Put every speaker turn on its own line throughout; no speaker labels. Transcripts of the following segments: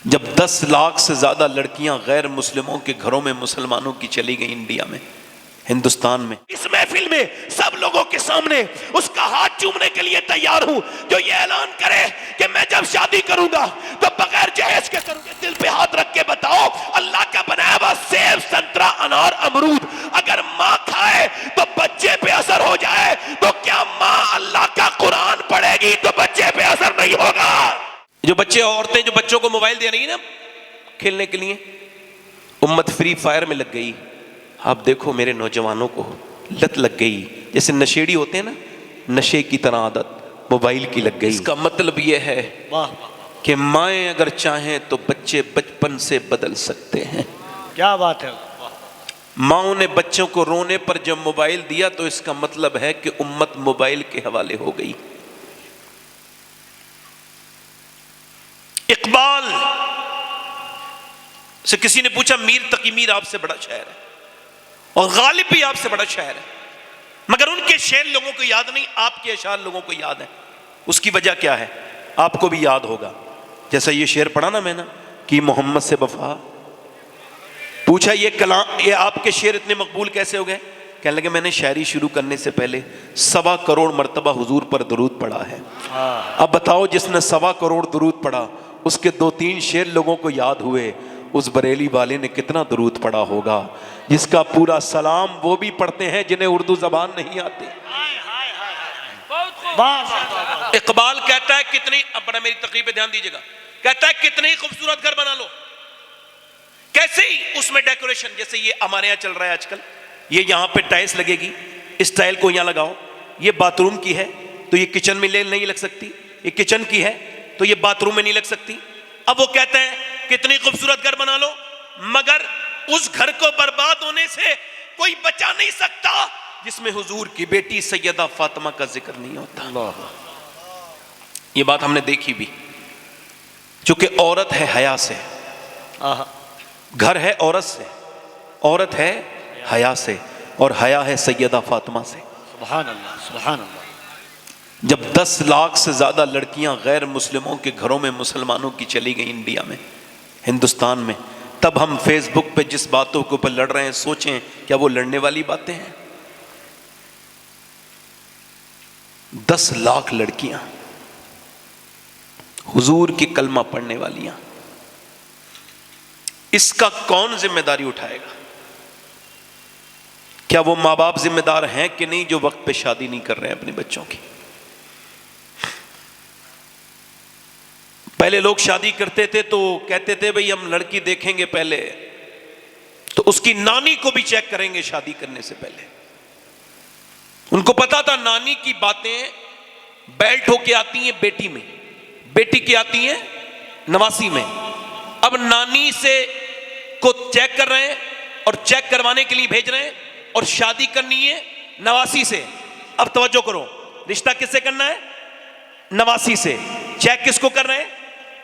जब 10 लाख से ज्यादा लड़कियां गैर मुस्लिमों के घरों में मुसलमानों की चली गई इंडिया में, हिंदुस्तान में, इस महफिल में सब लोगों के सामने उसका हाथ चूमने के लिए तैयार हूं जो ये ऐलान करे कि मैं जब शादी करूंगा तो बगैर जहेज के करूंगा। दिल पे हाथ रख के बताओ, अल्लाह का बनाया हुआ सेब, संतरा, अनार, अमरूद अगर माँ खाए तो बच्चे पे असर हो जाए, तो क्या माँ अल्लाह का कुरान पढ़ेगी तो बच्चे पे असर नहीं होगा? जो बच्चे, औरतें जो बच्चों को मोबाइल दे रही है ना खेलने के लिए, उम्मत फ्री फायर में लग गई। आप देखो मेरे नौजवानों को लत लग गई, जैसे नशेड़ी होते हैं ना, नशे की तरह आदत मोबाइल की लग गई। इसका मतलब यह है कि माएँ अगर चाहें तो बच्चे बचपन से बदल सकते हैं।
क्या बात है।
माओ ने बच्चों को रोने पर जब मोबाइल दिया तो इसका मतलब है कि उम्मत मोबाइल के हवाले हो गई। इकबाल से किसी ने पूछा, मीर तकी मीर आपसे बड़ा शायर है और गालिब भी आपसे बड़ा शायर है, मगर उनके शेर लोगों को याद नहीं, आपके अशार लोगों को याद है। उसकी वजह क्या है? आपको भी याद होगा। जैसा ये शेर पढ़ा ना मैंने कि मोहम्मद से वफा, पूछा ये कलाम, ये आपके शेर इतने मकबूल कैसे हो गए? कहने लगे मैंने शायरी शुरू करने से पहले 1.25 करोड़ मरतबा हुजूर पर दरूद पढ़ा है। अब बताओ जिसने 1.25 करोड़ दरूद पढ़ा उसके 2-3 शेर लोगों को याद हुए, उस बरेली वाले ने कितना दरूद पढ़ा होगा जिसका पूरा सलाम वो भी पढ़ते हैं जिन्हें उर्दू जबान नहीं आती। इकबाल कहता है कितनी, अब बड़ा मेरी तकरीर पे ध्यान दीजिएगा, कहता है कितनी खूबसूरत घर बना लो, कैसे ही उसमें डेकोरेशन, जैसे ये हमारे यहाँ चल रहा है आजकल, ये यहाँ पे टाइल्स लगेगी, इस टाइल को यहाँ लगाओ, ये बाथरूम की है तो ये किचन में नहीं लग सकती, ये किचन की है तो ये बाथरूम में नहीं लग सकती। अब वो कहते हैं कितनी खूबसूरत घर बना लो, मगर उस घर को बर्बाद होने से कोई बचा नहीं सकता जिसमें हुजूर की बेटी सैयदा फातिमा का जिक्र नहीं होता। ये बात हमने देखी भी, चूंकि औरत है हया से, घर है औरत से, औरत है हया से, और हया है सैयदा फातिमा से।
सुभान अल्लाह, सुभान अल्लाह।
जब 10 लाख से ज्यादा लड़कियां गैर मुस्लिमों के घरों में मुसलमानों की चली गई इंडिया में, हिंदुस्तान में, तब हम फेसबुक पे जिस बातों के ऊपर लड़ रहे हैं, सोचें क्या वो लड़ने वाली बातें हैं? 10 लाख लड़कियां हुजूर की कलमा पढ़ने वालियां, इसका कौन जिम्मेदारी उठाएगा? क्या वो माँ बाप जिम्मेदार हैं कि नहीं जो वक्त पे शादी नहीं कर रहे हैं अपने बच्चों की? पहले लोग शादी करते थे तो कहते थे भाई हम लड़की देखेंगे पहले तो उसकी नानी को भी चेक करेंगे शादी करने से पहले। उनको पता था नानी की बातें बेल्ट होके आती हैं बेटी में, बेटी की आती हैं नवासी में। अब नानी से को चेक कर रहे हैं और चेक करवाने के लिए भेज रहे हैं और शादी करनी है नवासी से। अब तवज्जो करो, रिश्ता किससे करना है? नवासी से। चेक किसको कर रहे हैं?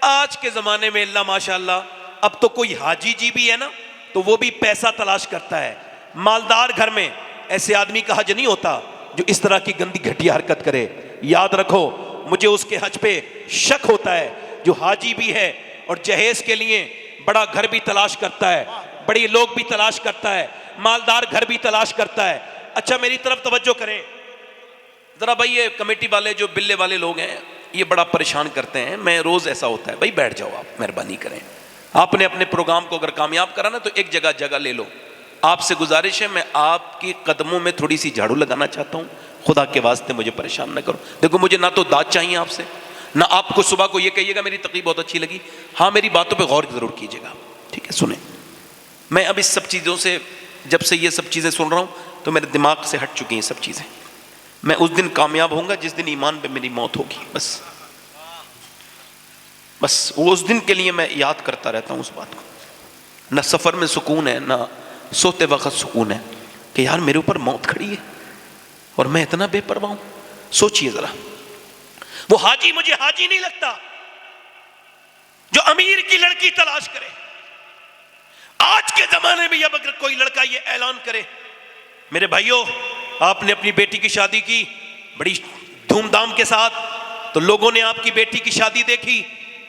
आज के जमाने में अल्लाह माशाअल्लाह, अब तो कोई हाजी जी भी है ना तो वो भी पैसा तलाश करता है। मालदार घर में ऐसे आदमी का हज नहीं होता जो इस तरह की गंदी घटिया हरकत करे। याद रखो, मुझे उसके हज पे शक होता है जो हाजी भी है और जहेज के लिए बड़ा घर भी तलाश करता है, बड़े लोग भी तलाश करता है, मालदार घर भी तलाश करता है। अच्छा मेरी तरफ तवज्जो करें जरा भाई, ये कमेटी वाले जो बिल्ले वाले लोग हैं ये बड़ा परेशान करते हैं। मैं रोज ऐसा होता है भाई, बैठ जाओ आप, मेहरबानी करें। आपने अपने प्रोग्राम को अगर कामयाब करा ना तो एक जगह ले लो। आपसे गुजारिश है, मैं आपके कदमों में थोड़ी सी झाड़ू लगाना चाहता हूँ, खुदा के वास्ते मुझे परेशान ना करो। देखो मुझे ना तो दाद चाहिए आपसे, ना आपको सुबह को ये कहिएगा मेरी तकरीर बहुत अच्छी लगी। हाँ मेरी बातों पे गौर जरूर कीजिएगा, ठीक है? सुने, मैं अब इस सब चीज़ों से, जब से ये सब चीज़ें सुन रहा हूँ तो मेरे दिमाग से हट चुकी हैं सब चीज़ें। मैं उस दिन कामयाब होऊंगा जिस दिन ईमान पे मेरी मौत होगी, बस वो उस दिन के लिए मैं याद करता रहता हूँ उस बात को। ना सफ़र में सुकून है, ना सोते वक्त सुकून है कि यार मेरे ऊपर मौत खड़ी है और मैं इतना बेपरवाह हूँ। सोचिए जरा, वो हाजी मुझे हाजी नहीं लगता जो अमीर की लड़की तलाश करे। आज के जमाने में अब अगर कोई लड़का ये ऐलान करे, मेरे भाइयों आपने अपनी बेटी की शादी की बड़ी धूमधाम के साथ, तो लोगों ने आपकी बेटी की शादी देखी,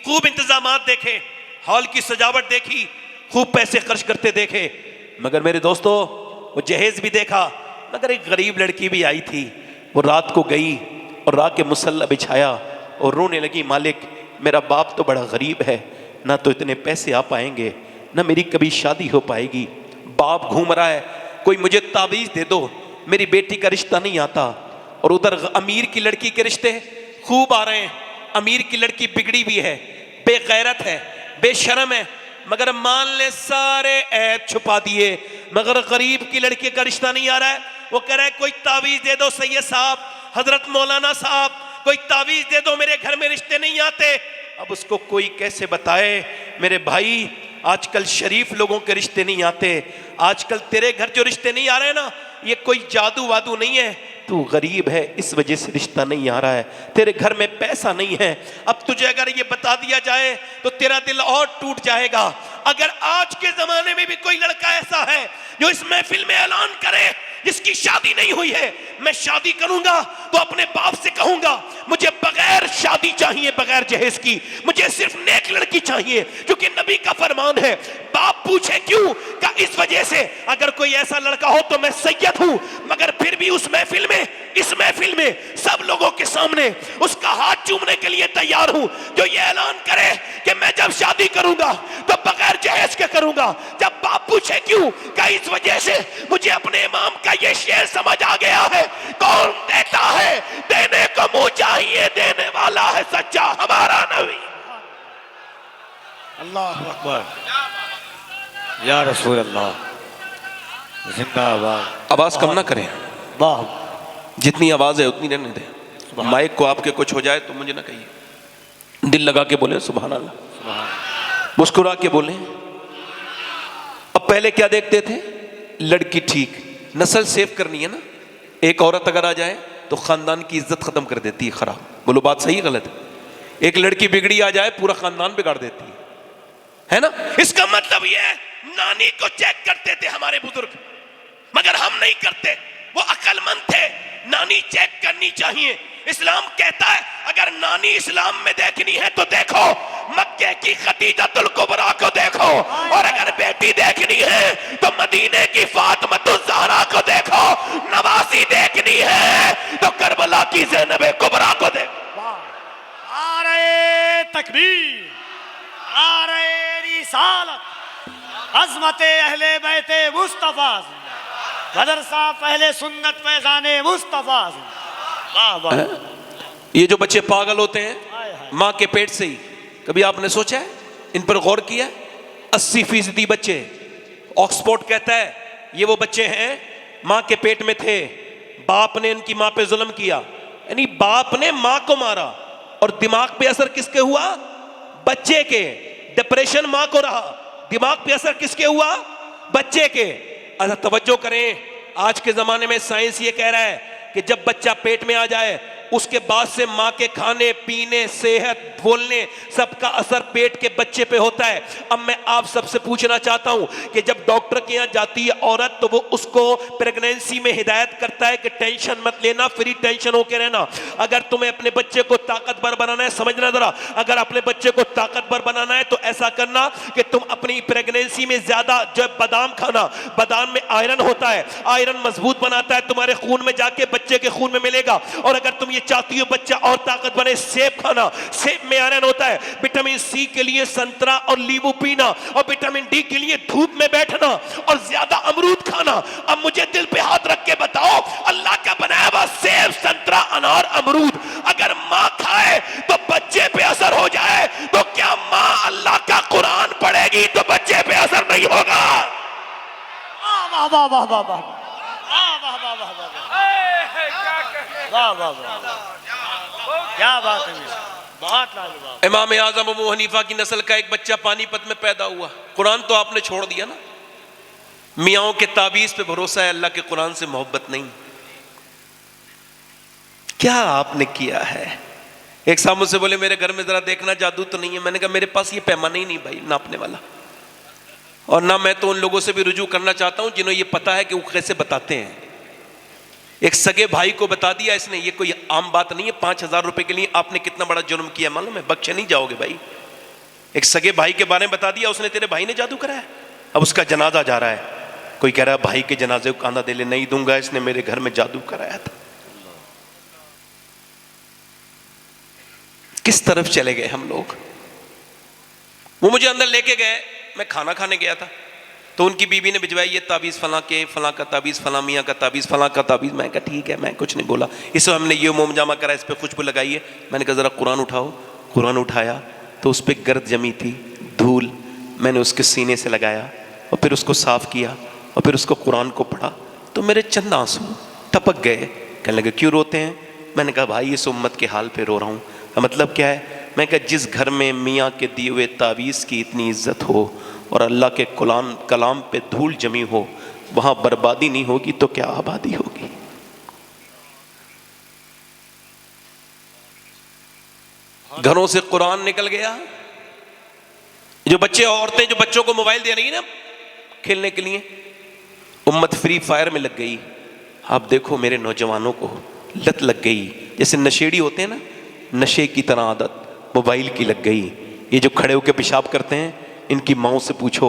खूब इंतजामात देखे, हॉल की सजावट देखी, खूब पैसे खर्च करते देखे, मगर मेरे दोस्तों वो जहेज भी देखा, मगर एक गरीब लड़की भी आई थी। वो रात को गई और रात के मुसल्ला बिछाया और रोने लगी, मालिक मेरा बाप तो बड़ा गरीब है, ना तो इतने पैसे आ पाएंगे, ना मेरी कभी शादी हो पाएगी। बाप घूम रहा है, कोई मुझे ताबीज़ दे दो, मेरी बेटी का रिश्ता नहीं आता। और उधर अमीर की लड़की के रिश्ते खूब आ रहे हैं। अमीर की लड़की बिगड़ी भी है, बेगैरत है, बेशर्म है, मगर मान ले सारे ऐब छुपा दिए, मगर गरीब की लड़की का रिश्ता नहीं आ रहा है। वो कह रहा है कोई ताबीज़ दे दो सैयद साहब, हजरत मौलाना साहब, कोई ताबीज़ दे दो, मेरे घर में रिश्ते नहीं आते। अब उसको कोई कैसे बताए, मेरे भाई आजकल शरीफ लोगों के रिश्ते नहीं आते, आजकल तेरे घर जो रिश्ते नहीं आ रहे हैं ना, ये कोई जादू वादू नहीं है, तू गरीब है इस वजह से रिश्ता नहीं आ रहा है, तेरे घर में पैसा नहीं है। अब तुझे अगर ये बता दिया जाए तो तेरा दिल और टूट जाएगा। अगर आज के जमाने में भी कोई लड़का ऐसा है जो इस महफिल में ऐलान करे जिसकी शादी नहीं हुई है, मैं शादी करूंगा तो अपने बाप से कहूंगा मुझे बगैर शादी चाहिए, बगैर जहेज की, मुझे सिर्फ नेक लड़की चाहिए, क्योंकि नबी का फरमान है। बाप पूछे क्यों? का इस वजह से अगर कोई ऐसा लड़का हो तो मैं सैयद हूं, मगर फिर भी उस महफिल में, इस महफिल में सब लोगों के सामने उसका हाथ चूमने के लिए तैयार हूं जो ये ऐलान करे कि मैं जब शादी करूंगा तो बगैर जहेज के करूंगा। जब बाप पूछे क्यों? का इस वजह से मुझे अपने इमाम का ये शेर समझ आ गया है, कौन देता है देने को मुंह चाहिए, देने वाला है सच्चा हमारा नबी।
अल्लाह अकबर, या रसूल अल्लाह, जिंदाबाद।
आवाज कम ना करें,
वाह,
जितनी आवाज है उतनी रहने दें। माइक को आपके कुछ हो जाए तो मुझे ना कहिए, दिल लगा के बोले सुभान अल्लाह, मुस्कुरा के बोले। अब पहले क्या देखते थे? लड़की ठीक, नस्ल सेव करनी है ना, एक औरत अगर आ जाए तो खानदान की इज्जत खत्म कर देती है, खराब। बोलो बात सही गलत है? एक लड़की बिगड़ी आ जाए पूरा खानदान बिगाड़ देती है ना। इसका मतलब यह है नानी को चेक करते थे हमारे बुजुर्ग, मगर हम नहीं करते, वो अक्लमंद थे। नानी चेक करनी चाहिए। इस्लाम कहता है अगर नानी इस्लाम में देखनी है तो देखो मक्के की खदीजतुल कुबरा को देखो, और अगर बेटी देखनी है तो मदीने की फातिमतुज़ ज़हरा को देखो, नवासी देखनी है तो करबला की ज़ैनब कुबरा को देखो।
नारे तकबीर, नारे रिसालत, अज़मते अहले बैते मुस्तफा, मदरसा पहले सुन्नत फैज़ाने मुस्तफा। वाह वाह।
ये जो बच्चे पागल होते हैं माँ के पेट से ही, कभी आपने सोचा है, इन पर गौर किया? 80% बच्चे, ऑक्सफोर्ड कहता है ये वो बच्चे हैं माँ के पेट में थे, बाप ने इनकी माँ पे जुल्म किया, यानी बाप ने माँ को मारा, और दिमाग पे असर किसके हुआ? बच्चे के। डिप्रेशन माँ को रहा, दिमाग पे असर किसके हुआ? बच्चे के। अच्छा तवज्जो करें, आज के जमाने में साइंस ये कह रहा है कि जब बच्चा पेट में आ जाए उसके बाद से माँ के खाने पीने, सेहत, बोलने, सबका असर पेट के बच्चे पे होता है। अब मैं आप सबसे पूछना चाहता हूं कि जब डॉक्टर के यहाँ जाती है औरत तो वो उसको प्रेगनेंसी में हिदायत करता है कि टेंशन मत लेना, फ्री टेंशन होके रहना। अगर तुम्हें अपने बच्चे को ताकतवर बनाना है, समझना जरा, अगर अपने बच्चे को ताकतवर बनाना है तो ऐसा करना कि तुम अपनी प्रेगनेंसी में ज्यादा जो बादाम खाना, बादाम में आयरन होता है, आयरन मजबूत बनाता है, तुम्हारे खून में जाके बच्चे के खून में मिलेगा। और अगर तुम ये चाहती हो बच्चा और ताकत बने, सेब खाना, सेब में आयरन होता है, विटामिन सी के लिए संतरा और नींबू पीना, और विटामिन डी के लिए धूप में बैठना और ज्यादा अमरूद खाना। अब मुझे दिल पे हाथ रख के बताओ, अल्लाह का बनाया हुआ सेब, संतरा, अनार, अमरूद अगर माँ खाए तो बच्चे पे असर हो जाए, तो क्या माँ अल्लाह का कुरान पढ़ेगी तो बच्चे पे असर नहीं होगा?
वाह वाह वाह वाह वाह, वाह वाह वाह वाह, वाह वाह वाह, क्या बात है, बहुत लाजवाब।
इमाम आज़म अबू हनीफा की नस्ल का एक बच्चा पानीपत में पैदा हुआ। कुरान तो आपने छोड़ दिया ना, मियाओं के ताबीज़ पे भरोसा है, अल्लाह के कुरान से मोहब्बत नहीं। क्या आपने किया है? एक साहब मुझसे बोले मेरे घर में जरा देखना जादू तो नहीं है। मैंने कहा मेरे पास ये पैमाना ही नहीं भाई नापने वाला, और ना मैं तो उन लोगों से भी रुजू करना चाहता हूं जिन्हें ये पता है कि वो कैसे बताते हैं। एक सगे भाई को बता दिया इसने, ये कोई आम बात नहीं है। 5,000 रुपए के लिए आपने कितना बड़ा जुर्म किया मालूम है? बख्शे नहीं जाओगे भाई। एक सगे भाई के बारे में बता दिया उसने, तेरे भाई ने जादू कराया। अब उसका जनाजा जा रहा है, कोई कह रहा है भाई के जनाजे को कांधा दे ले, नहीं दूंगा, इसने मेरे घर में जादू कराया था। किस तरफ चले गए हम लोग। वो मुझे अंदर लेके गए, मैं खाना खाने गया था, तो उनकी बीवी ने भिजवाई ये ताबीज़ फलां के, फलां का ताबीज़, फलां मियाँ का ताबीज़, फलां का ताबीज़। मैं कहा ठीक है, मैं कुछ नहीं बोला। इस हमने ये मोम जामा करा, इस पर खुशबू लगाई है। मैंने कहा ज़रा कुरान उठाओ। कुरान उठाया तो उस पर गर्द जमी थी, धूल। मैंने उसके सीने से लगाया और फिर उसको साफ़ किया और फिर उसको कुरान को पढ़ा तो मेरे चंद आंसू टपक गए। कहने लगे क्यों रोते हैं? मैंने कहा भाई इस उम्मत के हाल पे रो रहा हूँ। मतलब क्या है? मैं कहा जिस घर में मियाँ के दिए हुए तावीज़ की इतनी इज्जत हो और अल्लाह के कलाम पे धूल जमी हो, वहाँ बर्बादी नहीं होगी तो क्या आबादी होगी। घरों से कुरान निकल गया। जो बच्चे औरतें जो बच्चों को मोबाइल दे रही है ना खेलने के लिए, उम्मत फ्री फायर में लग गई। आप देखो मेरे नौजवानों को लत लग गई, जैसे नशेड़ी होते हैं ना, नशे की तरह आदत मोबाइल की लग गई। ये जो खड़े होकर पेशाब करते हैं, इनकी माओ से पूछो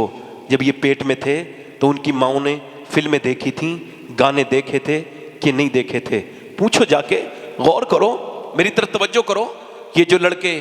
जब ये पेट में थे तो उनकी माओ ने फिल्में देखी थी, गाने देखे थे कि नहीं देखे थे? पूछो जाके, गौर करो, मेरी तरफ तवज्जो करो। ये जो लड़के,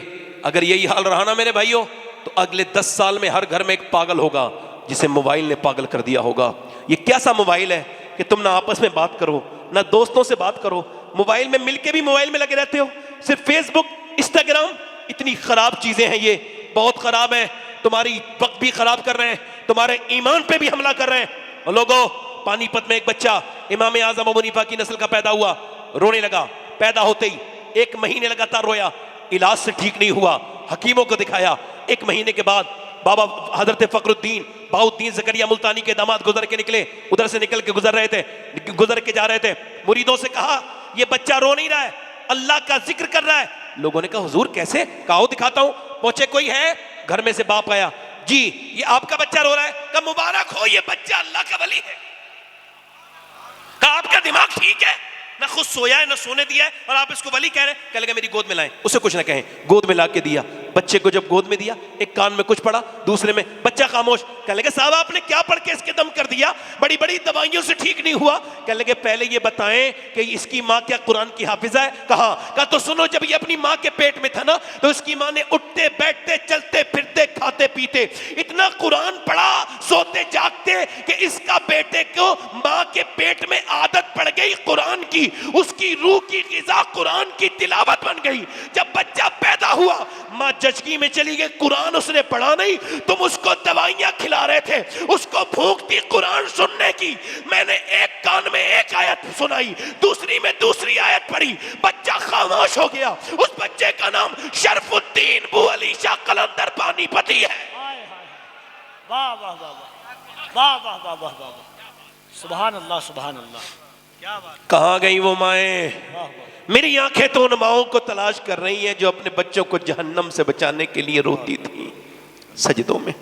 अगर यही हाल रहा ना मेरे भाइयों, तो अगले 10 साल में हर घर में एक पागल होगा जिसे मोबाइल ने पागल कर दिया होगा। ये कैसा मोबाइल है कि तुम ना आपस में बात करो, ना दोस्तों से बात करो, मोबाइल में मिलके भी मोबाइल में लगे रहते हो। सिर्फ फेसबुक, इंस्टाग्राम, इतनी खराब चीजें हैं, ये बहुत खराब है। तुम्हारी वक्त भी खराब कर रहे हैं, तुम्हारे ईमान पे भी हमला कर रहे हैं। और लोगों, पानीपत में एक बच्चा इमाम आजम अबू हनीफा की नस्ल का पैदा हुआ, रोने लगा। पैदा होते ही 1 महीने लगातार रोया, इलाज से ठीक नहीं हुआ, हकीमों को दिखाया। 1 महीने के बाद बाबा हजरत फखरुद्दीन बाउद्दीन ज़करिया मुल्तानी के दामाद गुजर के निकले, उधर से निकल के गुजर के जा रहे थे। मुरीदों से कहा ये बच्चा रो नहीं रहा है, अल्लाह का जिक्र कर रहा है। लोगों ने कहा हुजूर कैसे? कहा दिखाता हूं। पहुंचे, कोई है? घर में से बाप आया, जी ये आपका बच्चा रो रहा है। कहा मुबारक हो, ये बच्चा अल्लाह का वली है। कहा आपका दिमाग ठीक है? ना खुद सोया है ना सोने दिया है और आप इसको वली कह रहे हैं। कह लगा मेरी गोद में लाएं। उसे कुछ ना कहें, गोद में ला के दिया। बच्चे को जब गोद में दिया, एक कान में कुछ पढ़ा, दूसरे में, बच्चा खामोश। कह लगे साहब आपने क्या पढ़ के इसके दम कर दिया? बड़ी बड़ी दवाइयों से ठीक नहीं हुआ। कह लगे पहले ये बताएं कि इसकी माँ क्या कुरान की हाफिजा है? कहा तो सुनो, जब ये अपनी माँ के पेट में था ना, तो इसकी माँ ने उठते बैठते चलते फिरते खाते पीते इतना कुरान पढ़ा, सोते जागते, कि इसका बेटे को माँ के पेट में आदत पड़ गई कुरान की। उसकी रूह की ग़िज़ा कुरान की तिलावत बन गई। जब बच्चा पैदा हुआ, माँ जजगी में चली गई, कुरान उसने पढ़ा नहीं, तुम उसको दवाइयां खिला रहे थे, उसको भूख थी कुरान सुनने की। मैंने एक कान में एक आयत सुनाई, दूसरी में दूसरी आयत पढ़ी, बच्चा खामोश हो गया। उस बच्चे का नाम शरफुद्दीन बू अली शाह कलंदर पानीपती है।
वाह वाह वाह वाह वाह वाह वाह वाह, सुभान अल्लाह सुभान अल्लाह, क्या बात।
कहाँ गई वो माएँ? मेरी आंखें तो उन माओं को तलाश कर रही हैं जो अपने बच्चों को जहन्नम से बचाने के लिए रोती थी सजदों में।